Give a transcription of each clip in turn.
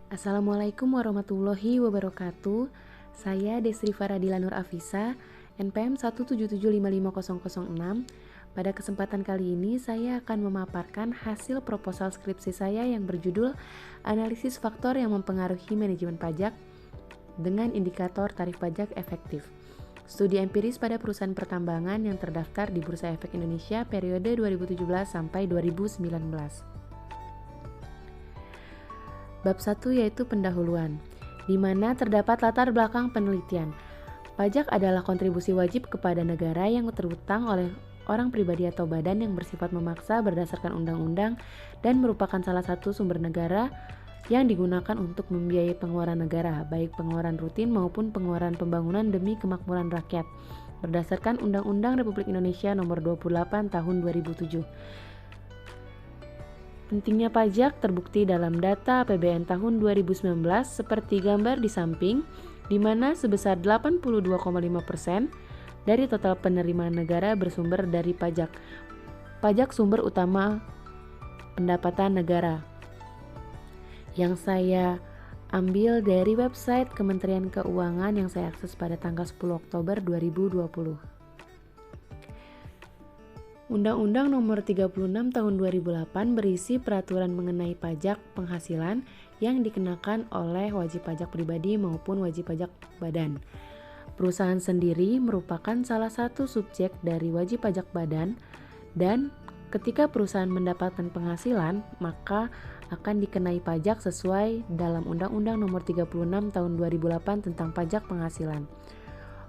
Assalamualaikum warahmatullahi wabarakatuh. Saya Desri Faradila Nur Afisa, NPM 177550006. Pada kesempatan kali ini saya akan memaparkan hasil proposal skripsi saya yang berjudul Analisis Faktor yang Mempengaruhi Manajemen Pajak dengan Indikator Tarif Pajak Efektif. Studi empiris pada perusahaan pertambangan yang terdaftar di Bursa Efek Indonesia periode 2017 sampai 2019. Bab 1 yaitu pendahuluan, di mana terdapat latar belakang penelitian. Pajak adalah kontribusi wajib kepada negara yang terutang oleh orang pribadi atau badan yang bersifat memaksa berdasarkan undang-undang dan merupakan salah satu sumber negara yang digunakan untuk membiayai pengeluaran negara, baik pengeluaran rutin maupun pengeluaran pembangunan demi kemakmuran rakyat, berdasarkan Undang-Undang Republik Indonesia Nomor 28 Tahun 2007. Pentingnya pajak terbukti dalam data APBN tahun 2019 seperti gambar di samping, di mana sebesar 82,5% dari total penerimaan negara bersumber dari pajak. Pajak sumber utama pendapatan negara. Yang saya ambil dari website Kementerian Keuangan yang saya akses pada tanggal 10 Oktober 2020. Undang-Undang Nomor 36 Tahun 2008 berisi peraturan mengenai pajak penghasilan yang dikenakan oleh wajib pajak pribadi maupun wajib pajak badan. Perusahaan sendiri merupakan salah satu subjek dari wajib pajak badan, dan ketika perusahaan mendapatkan penghasilan, maka akan dikenai pajak sesuai dalam Undang-Undang Nomor 36 Tahun 2008 tentang pajak penghasilan.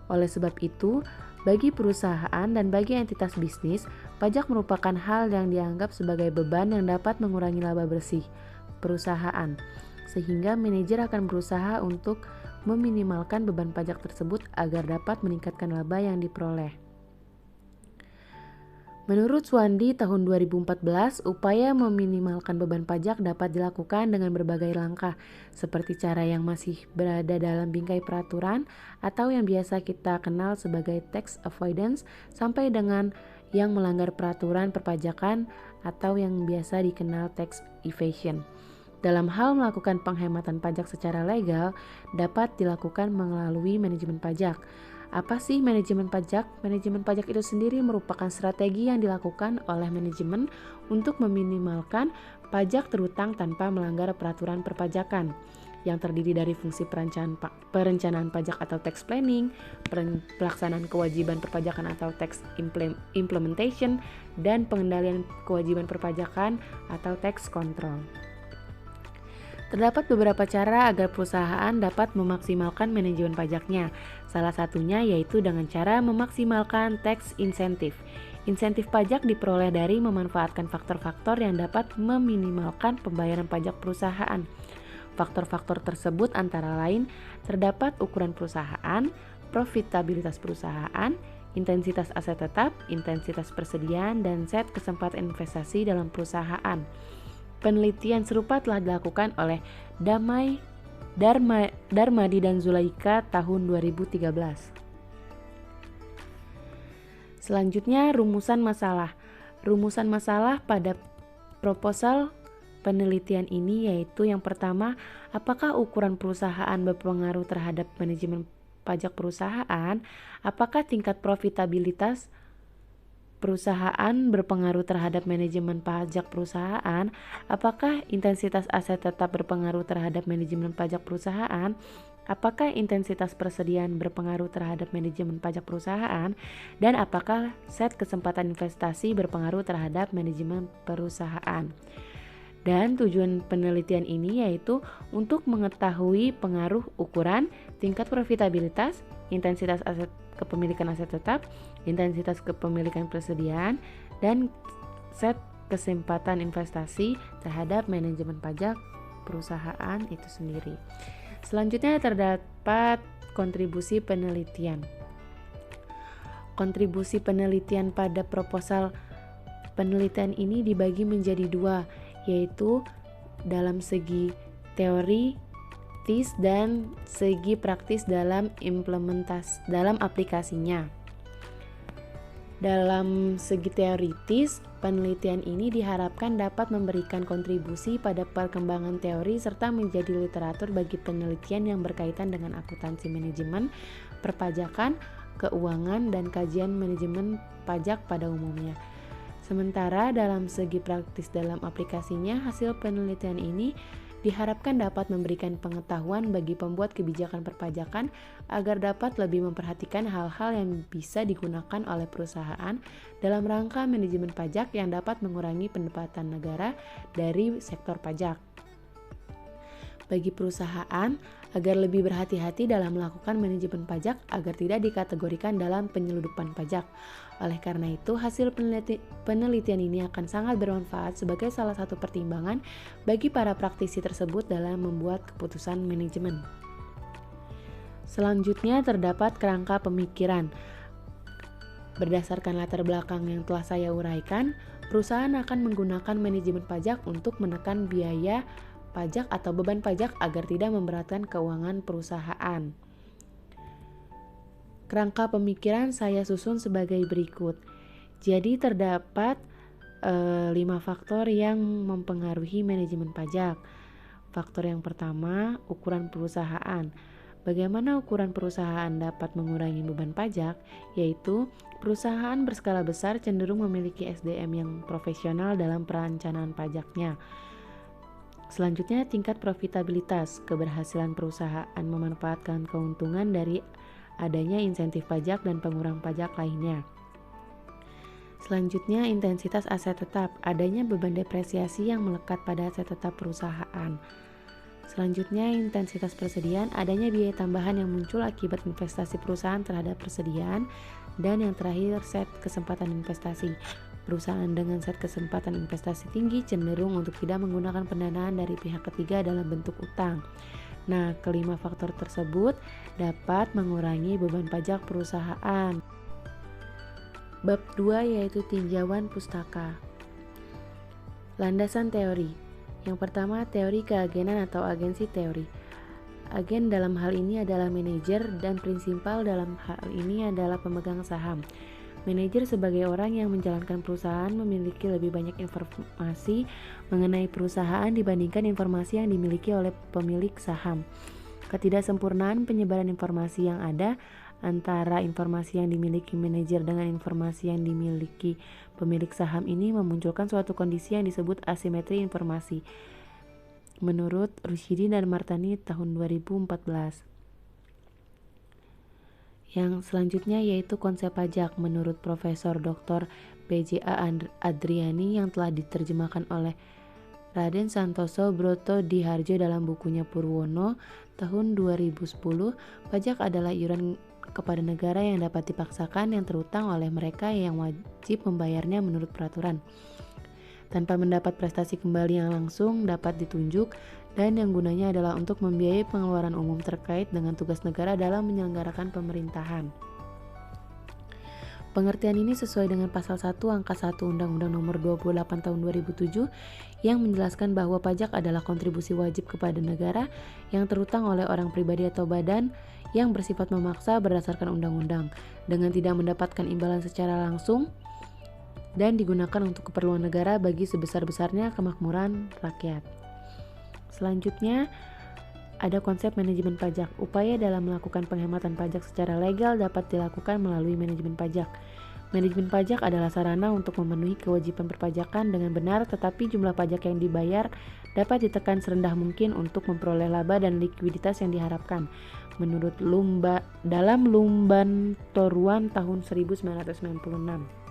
Oleh sebab itu, bagi perusahaan dan bagi entitas bisnis, pajak merupakan hal yang dianggap sebagai beban yang dapat mengurangi laba bersih perusahaan, sehingga manajer akan berusaha untuk meminimalkan beban pajak tersebut agar dapat meningkatkan laba yang diperoleh. Menurut Suwandi tahun 2014, upaya meminimalkan beban pajak dapat dilakukan dengan berbagai langkah, seperti cara yang masih berada dalam bingkai peraturan atau yang biasa kita kenal sebagai tax avoidance, sampai dengan yang melanggar peraturan perpajakan atau yang biasa dikenal tax evasion. Dalam hal melakukan penghematan pajak secara legal, dapat dilakukan melalui manajemen pajak. Apa sih manajemen pajak? Manajemen pajak itu sendiri merupakan strategi yang dilakukan oleh manajemen untuk meminimalkan pajak terutang tanpa melanggar peraturan perpajakan, yang terdiri dari fungsi perencanaan pajak atau tax planning, pelaksanaan kewajiban perpajakan atau tax implementation, dan pengendalian kewajiban perpajakan atau tax control. Terdapat beberapa cara agar perusahaan dapat memaksimalkan manajemen pajaknya. Salah satunya yaitu dengan cara memaksimalkan tax insentif. Insentif pajak diperoleh dari memanfaatkan faktor-faktor yang dapat meminimalkan pembayaran pajak perusahaan. Faktor-faktor tersebut antara lain terdapat ukuran perusahaan, profitabilitas perusahaan, intensitas aset tetap, intensitas persediaan, dan set kesempatan investasi dalam perusahaan. Penelitian serupa telah dilakukan oleh Darmadi dan Zulaika tahun 2013. Selanjutnya, rumusan masalah. Rumusan masalah pada proposal penelitian ini yaitu yang pertama, apakah ukuran perusahaan berpengaruh terhadap manajemen pajak perusahaan? Apakah tingkat profitabilitas perusahaan berpengaruh terhadap manajemen pajak perusahaan? Apakah intensitas aset tetap berpengaruh terhadap manajemen pajak perusahaan? Apakah intensitas persediaan berpengaruh terhadap manajemen pajak perusahaan? Dan apakah set kesempatan investasi berpengaruh terhadap manajemen perusahaan? Dan tujuan penelitian ini yaitu untuk mengetahui pengaruh ukuran, tingkat profitabilitas, intensitas aset kepemilikan aset tetap, intensitas kepemilikan persediaan, dan set kesempatan investasi terhadap manajemen pajak perusahaan itu sendiri. Selanjutnya terdapat kontribusi penelitian. Kontribusi penelitian pada proposal penelitian ini dibagi menjadi dua, yaitu dalam segi teoritis dan segi praktis dalam aplikasinya. Dalam segi teoritis, penelitian ini diharapkan dapat memberikan kontribusi pada perkembangan teori serta menjadi literatur bagi penelitian yang berkaitan dengan akuntansi manajemen, perpajakan, keuangan, dan kajian manajemen pajak pada umumnya. Sementara dalam segi praktis dalam aplikasinya, hasil penelitian ini diharapkan dapat memberikan pengetahuan bagi pembuat kebijakan perpajakan agar dapat lebih memperhatikan hal-hal yang bisa digunakan oleh perusahaan dalam rangka manajemen pajak yang dapat mengurangi pendapatan negara dari sektor pajak. Bagi perusahaan, agar lebih berhati-hati dalam melakukan manajemen pajak agar tidak dikategorikan dalam penyeludupan pajak. Oleh karena itu, hasil penelitian ini akan sangat bermanfaat sebagai salah satu pertimbangan bagi para praktisi tersebut dalam membuat keputusan manajemen. Selanjutnya terdapat kerangka pemikiran. Berdasarkan latar belakang yang telah saya uraikan, perusahaan akan menggunakan manajemen pajak untuk menekan biaya pajak atau beban pajak agar tidak memberatkan keuangan perusahaan. Kerangka pemikiran saya susun sebagai berikut. Jadi terdapat 5 faktor yang mempengaruhi manajemen pajak. Faktor yang pertama, ukuran perusahaan. Bagaimana ukuran perusahaan dapat mengurangi beban pajak? Yaitu perusahaan berskala besar cenderung memiliki SDM yang profesional dalam perencanaan pajaknya. Selanjutnya, tingkat profitabilitas. Keberhasilan perusahaan memanfaatkan keuntungan dari adanya insentif pajak dan pengurang pajak lainnya. Selanjutnya, intensitas aset tetap. Adanya beban depresiasi yang melekat pada aset tetap perusahaan. Selanjutnya, intensitas persediaan. Adanya biaya tambahan yang muncul akibat investasi perusahaan terhadap persediaan. Dan yang terakhir, set kesempatan investasi. Perusahaan dengan set kesempatan investasi tinggi cenderung untuk tidak menggunakan pendanaan dari pihak ketiga dalam bentuk utang. Nah, kelima faktor tersebut dapat mengurangi beban pajak perusahaan. Bab 2 yaitu tinjauan pustaka. Landasan teori. Yang pertama, teori keagenan atau agensi teori. Agen dalam hal ini adalah manajer dan prinsipal dalam hal ini adalah pemegang saham. Manajer sebagai orang yang menjalankan perusahaan memiliki lebih banyak informasi mengenai perusahaan dibandingkan informasi yang dimiliki oleh pemilik saham. Ketidaksempurnaan penyebaran informasi yang ada antara informasi yang dimiliki manajer dengan informasi yang dimiliki pemilik saham ini memunculkan suatu kondisi yang disebut asimetri informasi. Menurut Rushidi dan Martani tahun 2014. Yang selanjutnya yaitu konsep pajak menurut Profesor Dr. PJA Adriani yang telah diterjemahkan oleh Raden Santoso Brotodihardjo dalam bukunya Purwono tahun 2010. Pajak adalah iuran kepada negara yang dapat dipaksakan yang terutang oleh mereka yang wajib membayarnya menurut peraturan tanpa mendapat prestasi kembali yang langsung dapat ditunjuk dan yang gunanya adalah untuk membiayai pengeluaran umum terkait dengan tugas negara dalam menyelenggarakan pemerintahan. Pengertian ini sesuai dengan pasal 1 angka 1 Undang-Undang Nomor 28 Tahun 2007 yang menjelaskan bahwa pajak adalah kontribusi wajib kepada negara yang terutang oleh orang pribadi atau badan yang bersifat memaksa berdasarkan undang-undang dengan tidak mendapatkan imbalan secara langsung dan digunakan untuk keperluan negara bagi sebesar-besarnya kemakmuran rakyat. Selanjutnya, ada konsep manajemen pajak. Upaya dalam melakukan penghematan pajak secara legal dapat dilakukan melalui manajemen pajak. Manajemen pajak adalah sarana untuk memenuhi kewajiban perpajakan dengan benar, tetapi jumlah pajak yang dibayar dapat ditekan serendah mungkin untuk memperoleh laba dan likuiditas yang diharapkan. Menurut dalam Lumban Toruan tahun 1996.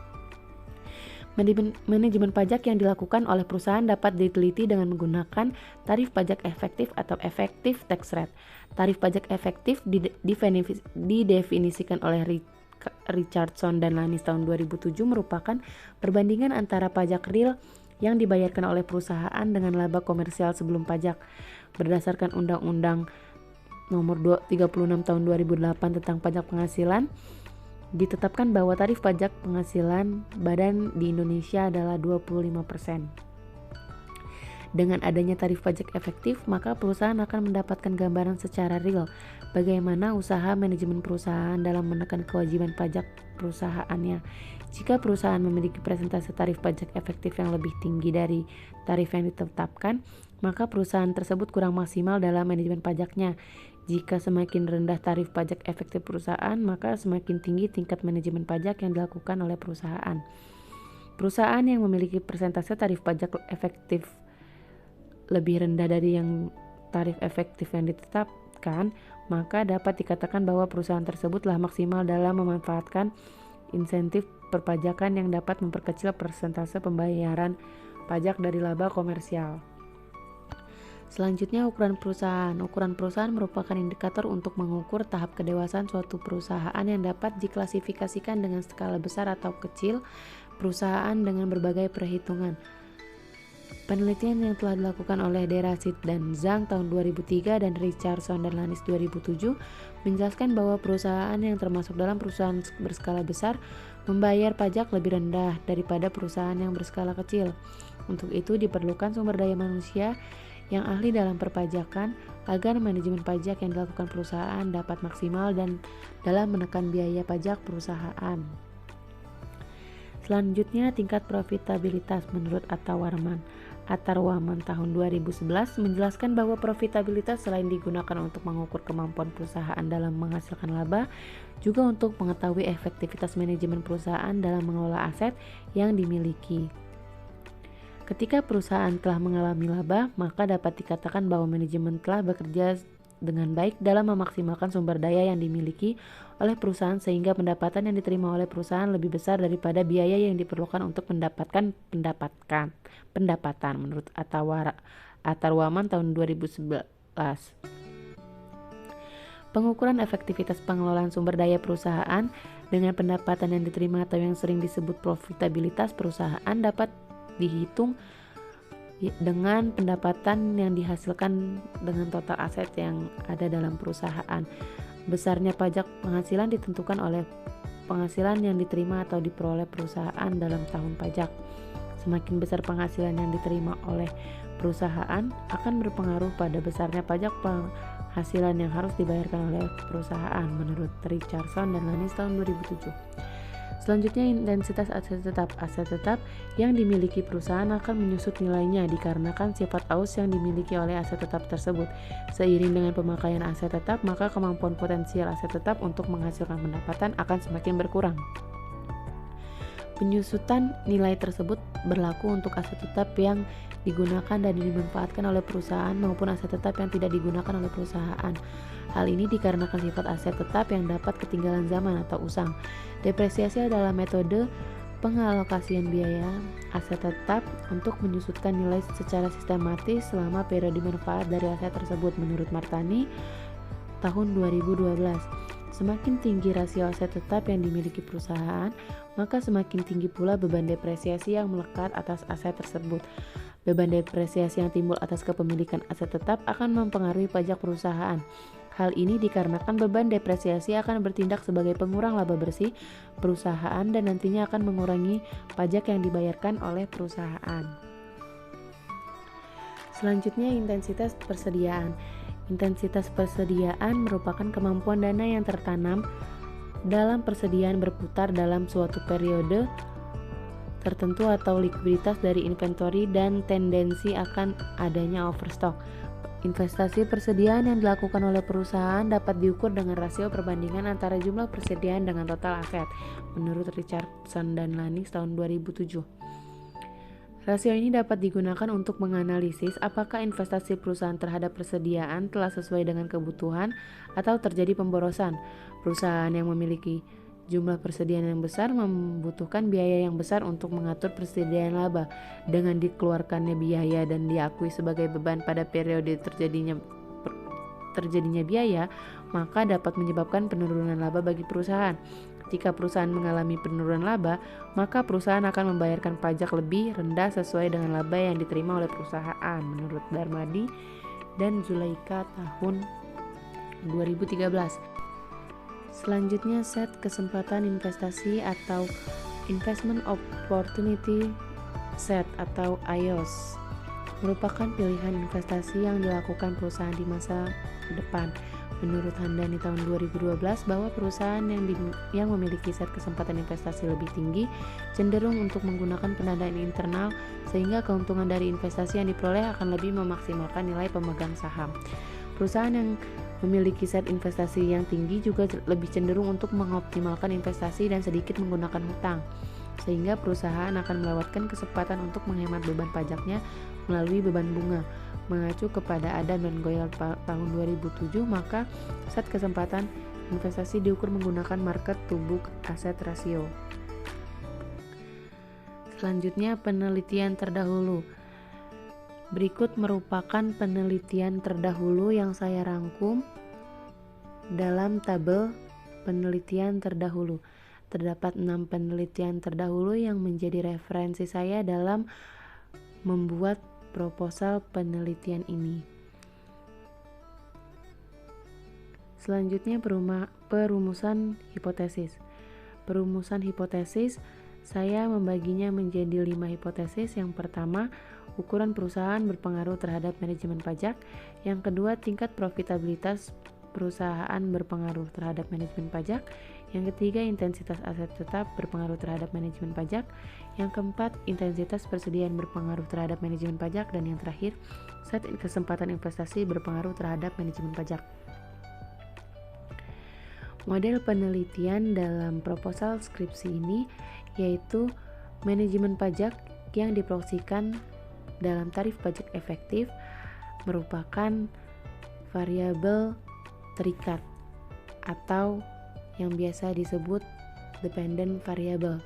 Manajemen pajak yang dilakukan oleh perusahaan dapat diteliti dengan menggunakan tarif pajak efektif atau effective tax rate. Tarif pajak efektif didefinisikan oleh Richardson dan Lanis tahun 2007 merupakan perbandingan antara pajak real yang dibayarkan oleh perusahaan dengan laba komersial sebelum pajak. Berdasarkan Undang-Undang Nomor 36 tahun 2008 tentang pajak penghasilan, ditetapkan bahwa tarif pajak penghasilan badan di Indonesia adalah 25%. Dengan adanya tarif pajak efektif, maka perusahaan akan mendapatkan gambaran secara real Bagaimana usaha manajemen perusahaan dalam menekan kewajiban pajak perusahaannya? Jika perusahaan memiliki persentase tarif pajak efektif yang lebih tinggi dari tarif yang ditetapkan, maka perusahaan tersebut kurang maksimal dalam manajemen pajaknya. Jika semakin rendah tarif pajak efektif perusahaan, maka semakin tinggi tingkat manajemen pajak yang dilakukan oleh perusahaan. Perusahaan yang memiliki persentase tarif pajak efektif lebih rendah dari yang tarif efektif yang ditetapkan, maka dapat dikatakan bahwa perusahaan tersebut telah maksimal dalam memanfaatkan insentif perpajakan yang dapat memperkecil persentase pembayaran pajak dari laba komersial. Selanjutnya, ukuran perusahaan. Ukuran perusahaan merupakan indikator untuk mengukur tahap kedewasaan suatu perusahaan yang dapat diklasifikasikan dengan skala besar atau kecil perusahaan dengan berbagai perhitungan. Penelitian yang telah dilakukan oleh Derasit dan Zhang tahun 2003 dan Richardson dan Lanis 2007 menjelaskan bahwa perusahaan yang termasuk dalam perusahaan berskala besar membayar pajak lebih rendah daripada perusahaan yang berskala kecil. Untuk itu diperlukan sumber daya manusia yang ahli dalam perpajakan agar manajemen pajak yang dilakukan perusahaan dapat maksimal dan dalam menekan biaya pajak perusahaan. Selanjutnya, tingkat profitabilitas menurut Atharvaman tahun 2011 menjelaskan bahwa profitabilitas selain digunakan untuk mengukur kemampuan perusahaan dalam menghasilkan laba, juga untuk mengetahui efektivitas manajemen perusahaan dalam mengelola aset yang dimiliki. Ketika perusahaan telah mengalami laba, maka dapat dikatakan bahwa manajemen telah bekerja dengan baik dalam memaksimalkan sumber daya yang dimiliki oleh perusahaan sehingga pendapatan yang diterima oleh perusahaan lebih besar daripada biaya yang diperlukan untuk mendapatkan pendapatan menurut Atharvaman tahun 2011. Pengukuran efektivitas pengelolaan sumber daya perusahaan dengan pendapatan yang diterima atau yang sering disebut profitabilitas perusahaan dapat dihitung dengan pendapatan yang dihasilkan dengan total aset yang ada dalam perusahaan. Besarnya pajak penghasilan ditentukan oleh penghasilan yang diterima atau diperoleh perusahaan dalam tahun pajak. Semakin besar penghasilan yang diterima oleh perusahaan akan berpengaruh pada besarnya pajak penghasilan yang harus dibayarkan oleh perusahaan menurut Richardson dan Lanis tahun 2007. Selanjutnya, intensitas aset tetap. Aset tetap yang dimiliki perusahaan akan menyusut nilainya dikarenakan sifat aus yang dimiliki oleh aset tetap tersebut. Seiring dengan pemakaian aset tetap, maka kemampuan potensial aset tetap untuk menghasilkan pendapatan akan semakin berkurang. Penyusutan nilai tersebut berlaku untuk aset tetap yang digunakan dan dimanfaatkan oleh perusahaan maupun aset tetap yang tidak digunakan oleh perusahaan. Hal ini dikarenakan sifat aset tetap yang dapat ketinggalan zaman atau usang. Depresiasi adalah metode pengalokasian biaya aset tetap untuk menyusutkan nilai secara sistematis selama periode manfaat dari aset tersebut menurut Martani tahun 2012. Semakin tinggi rasio aset tetap yang dimiliki perusahaan, maka semakin tinggi pula beban depresiasi yang melekat atas aset tersebut. Beban depresiasi yang timbul atas kepemilikan aset tetap akan mempengaruhi pajak perusahaan. Hal ini dikarenakan beban depresiasi akan bertindak sebagai pengurang laba bersih perusahaan dan nantinya akan mengurangi pajak yang dibayarkan oleh perusahaan. Selanjutnya, intensitas persediaan. Intensitas persediaan merupakan kemampuan dana yang tertanam dalam persediaan berputar dalam suatu periode tertentu atau likuiditas dari inventory dan tendensi akan adanya overstock. Investasi persediaan yang dilakukan oleh perusahaan dapat diukur dengan rasio perbandingan antara jumlah persediaan dengan total aset menurut Richardson dan Lanis tahun 2007. Rasio ini dapat digunakan untuk menganalisis apakah investasi perusahaan terhadap persediaan telah sesuai dengan kebutuhan atau terjadi pemborosan. Perusahaan yang memiliki jumlah persediaan yang besar membutuhkan biaya yang besar untuk mengatur persediaan laba. Dengan dikeluarkannya biaya dan diakui sebagai beban pada periode terjadinya biaya, maka dapat menyebabkan penurunan laba bagi perusahaan. Ketika perusahaan mengalami penurunan laba, maka perusahaan akan membayarkan pajak lebih rendah sesuai dengan laba yang diterima oleh perusahaan menurut Darmadi dan Zulaika tahun 2013. Selanjutnya, set kesempatan investasi atau Investment Opportunity Set atau IOS merupakan pilihan investasi yang dilakukan perusahaan di masa depan. Menurut Handani tahun 2012 bahwa perusahaan yang memiliki set kesempatan investasi lebih tinggi cenderung untuk menggunakan pendanaan internal sehingga keuntungan dari investasi yang diperoleh akan lebih memaksimalkan nilai pemegang saham. Perusahaan yang memiliki set investasi yang tinggi juga lebih cenderung untuk mengoptimalkan investasi dan sedikit menggunakan hutang, sehingga perusahaan akan melewatkan kesempatan untuk menghemat beban pajaknya melalui beban bunga. Mengacu kepada Adam dan Goyal tahun 2007, maka set kesempatan investasi diukur menggunakan market to book asset ratio. Selanjutnya, penelitian terdahulu. Berikut merupakan penelitian terdahulu yang saya rangkum dalam tabel penelitian terdahulu. Terdapat 6 penelitian terdahulu yang menjadi referensi saya dalam membuat proposal penelitian ini. Selanjutnya, perumusan hipotesis. Perumusan hipotesis, saya membaginya menjadi 5 hipotesis. Yang pertama, ukuran perusahaan berpengaruh terhadap manajemen pajak. Yang kedua, tingkat profitabilitas perusahaan berpengaruh terhadap manajemen pajak. Yang ketiga, intensitas aset tetap berpengaruh terhadap manajemen pajak. Yang keempat, intensitas persediaan berpengaruh terhadap manajemen pajak. Dan yang terakhir, set kesempatan investasi berpengaruh terhadap manajemen pajak. Model penelitian dalam proposal skripsi ini yaitu manajemen pajak yang diproyeksikan dalam tarif pajak efektif merupakan variabel terikat atau yang biasa disebut dependent variable.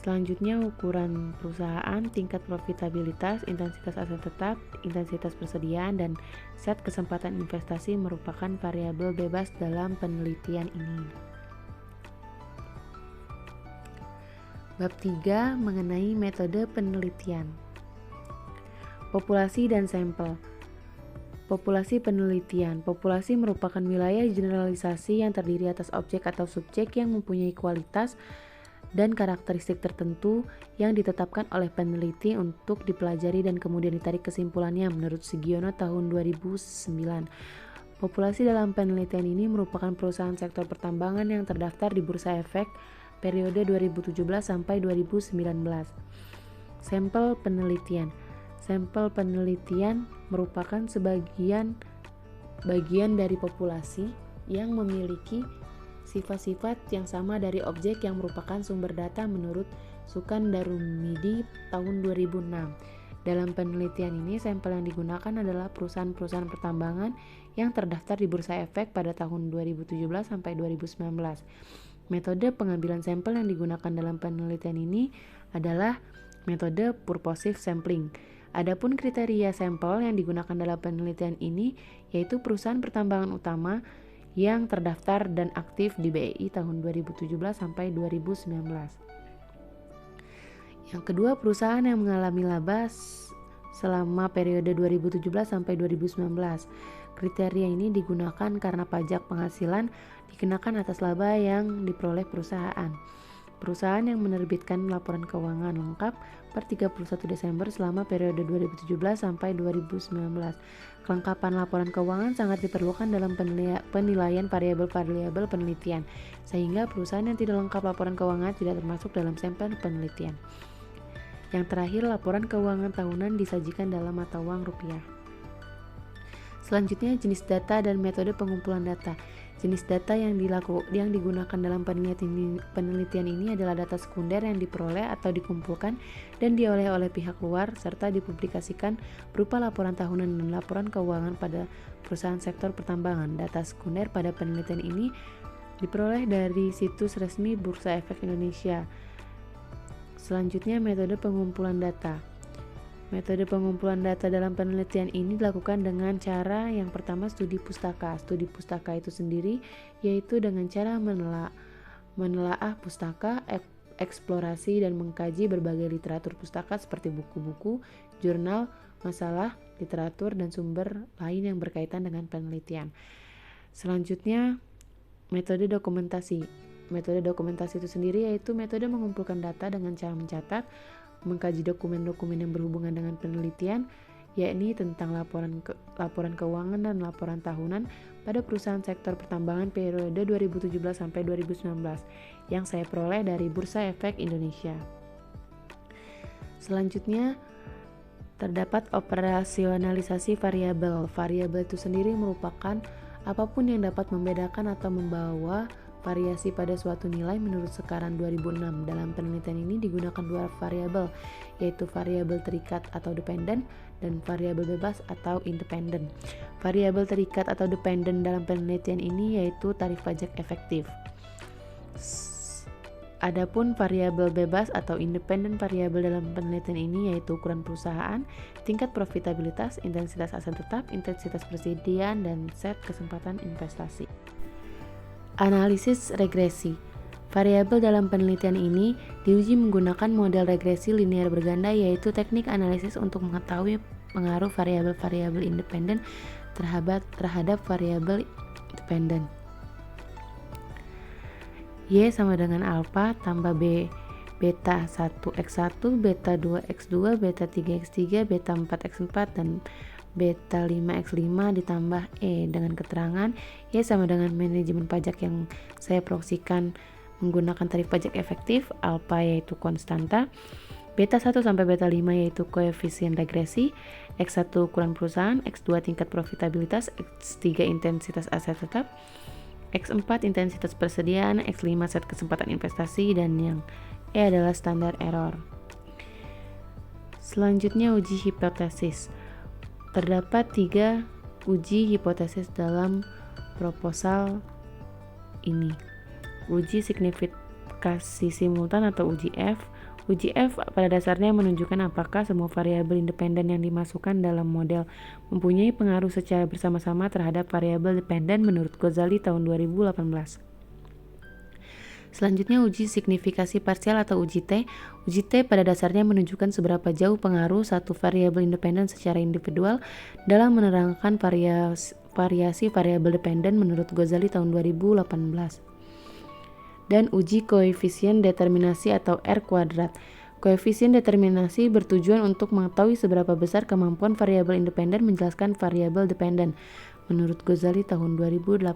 Selanjutnya, ukuran perusahaan, tingkat profitabilitas, intensitas aset tetap, intensitas persediaan, dan set kesempatan investasi merupakan variabel bebas dalam penelitian ini. Bab 3 mengenai metode penelitian. Populasi dan sampel. Populasi penelitian. Populasi merupakan wilayah generalisasi yang terdiri atas objek atau subjek yang mempunyai kualitas dan karakteristik tertentu yang ditetapkan oleh peneliti untuk dipelajari dan kemudian ditarik kesimpulannya menurut Sugiono tahun 2009. Populasi dalam penelitian ini merupakan perusahaan sektor pertambangan yang terdaftar di Bursa Efek periode 2017 sampai 2019. Sampel penelitian. Sampel penelitian merupakan bagian dari populasi yang memiliki sifat-sifat yang sama dari objek yang merupakan sumber data menurut Sukan Darumidi tahun 2006. Dalam penelitian ini, sampel yang digunakan adalah perusahaan-perusahaan pertambangan yang terdaftar di Bursa Efek pada tahun 2017 sampai 2019. Metode pengambilan sampel yang digunakan dalam penelitian ini adalah metode purposive sampling. Adapun kriteria sampel yang digunakan dalam penelitian ini yaitu perusahaan pertambangan utama yang terdaftar dan aktif di BEI tahun 2017 sampai 2019. Yang kedua, perusahaan yang mengalami laba selama periode 2017 sampai 2019. Kriteria ini digunakan karena pajak penghasilan dikenakan atas laba yang diperoleh perusahaan. Perusahaan yang menerbitkan laporan keuangan lengkap per 31 Desember selama periode 2017 sampai 2019. Kelengkapan laporan keuangan sangat diperlukan dalam penilaian variabel-variabel penelitian, sehingga perusahaan yang tidak lengkap laporan keuangan tidak termasuk dalam sampel penelitian. Yang terakhir, laporan keuangan tahunan disajikan dalam mata uang rupiah. Selanjutnya, jenis data dan metode pengumpulan data. Jenis data yang digunakan dalam penelitian ini adalah data sekunder yang diperoleh atau dikumpulkan dan diolah oleh pihak luar serta dipublikasikan berupa laporan tahunan dan laporan keuangan pada perusahaan sektor pertambangan. Data sekunder pada penelitian ini diperoleh dari situs resmi Bursa Efek Indonesia. Selanjutnya, metode pengumpulan data. Metode pengumpulan data dalam penelitian ini dilakukan dengan cara yang pertama studi pustaka. Studi pustaka itu sendiri yaitu dengan cara menelaah pustaka, eksplorasi dan mengkaji berbagai literatur pustaka seperti buku-buku, jurnal, masalah, literatur, dan sumber lain yang berkaitan dengan penelitian. Selanjutnya, metode dokumentasi. Metode dokumentasi itu sendiri yaitu metode mengumpulkan data dengan cara mencatat, mengkaji dokumen-dokumen yang berhubungan dengan penelitian. yakni tentang laporan keuangan dan laporan tahunan pada perusahaan sektor pertambangan periode 2017 sampai 2019 yang saya peroleh dari Bursa Efek Indonesia. Selanjutnya, terdapat operasionalisasi variabel. Variabel itu sendiri merupakan apapun yang dapat membedakan atau membawa variasi pada suatu nilai menurut Sekaran 2006. Dalam penelitian ini digunakan dua variabel, yaitu variabel terikat atau dependen dan variabel bebas atau independen. Variabel terikat atau dependen dalam penelitian ini yaitu tarif pajak efektif. Adapun variabel bebas atau independen variabel dalam penelitian ini yaitu ukuran perusahaan, tingkat profitabilitas, intensitas aset tetap, intensitas persediaan, dan set kesempatan investasi. Analisis regresi. Variabel dalam penelitian ini diuji menggunakan model regresi linear berganda, yaitu teknik analisis untuk mengetahui pengaruh variabel-variabel independen terhadap variabel dependen. Y sama dengan alfa tambah B beta 1x1, beta 2x2, beta 3x3, beta 4x4, dan beta 5x5 ditambah E dengan keterangan Y sama dengan manajemen pajak yang saya proyeksikan menggunakan tarif pajak efektif, alfa yaitu konstanta, beta 1 sampai beta 5 yaitu koefisien regresi, X1 ukuran perusahaan, X2 tingkat profitabilitas, X3 intensitas aset tetap, X4 intensitas persediaan, X5 set kesempatan investasi, dan yang E adalah standar error. Selanjutnya uji hipotesis. Terdapat 3 uji hipotesis dalam proposal ini. Uji signifikasi simultan atau uji F. Uji F pada dasarnya menunjukkan apakah semua variabel independen yang dimasukkan dalam model mempunyai pengaruh secara bersama-sama terhadap variabel dependen menurut Ghazali tahun 2018. Selanjutnya uji signifikasi parsial atau uji T. Uji T pada dasarnya menunjukkan seberapa jauh pengaruh satu variabel independen secara individual dalam menerangkan variasi variabel dependen menurut Ghazali tahun 2018. Dan uji koefisien determinasi atau R kuadrat. Koefisien determinasi bertujuan untuk mengetahui seberapa besar kemampuan variabel independen menjelaskan variabel dependen menurut Ghazali tahun 2018.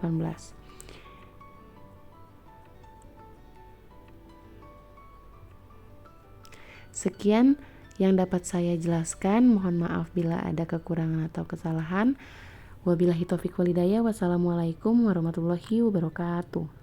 Sekian yang dapat saya jelaskan. Mohon maaf bila ada kekurangan atau kesalahan. Wabillahi taufiq wal hidayah. Wassalamualaikum warahmatullahi wabarakatuh.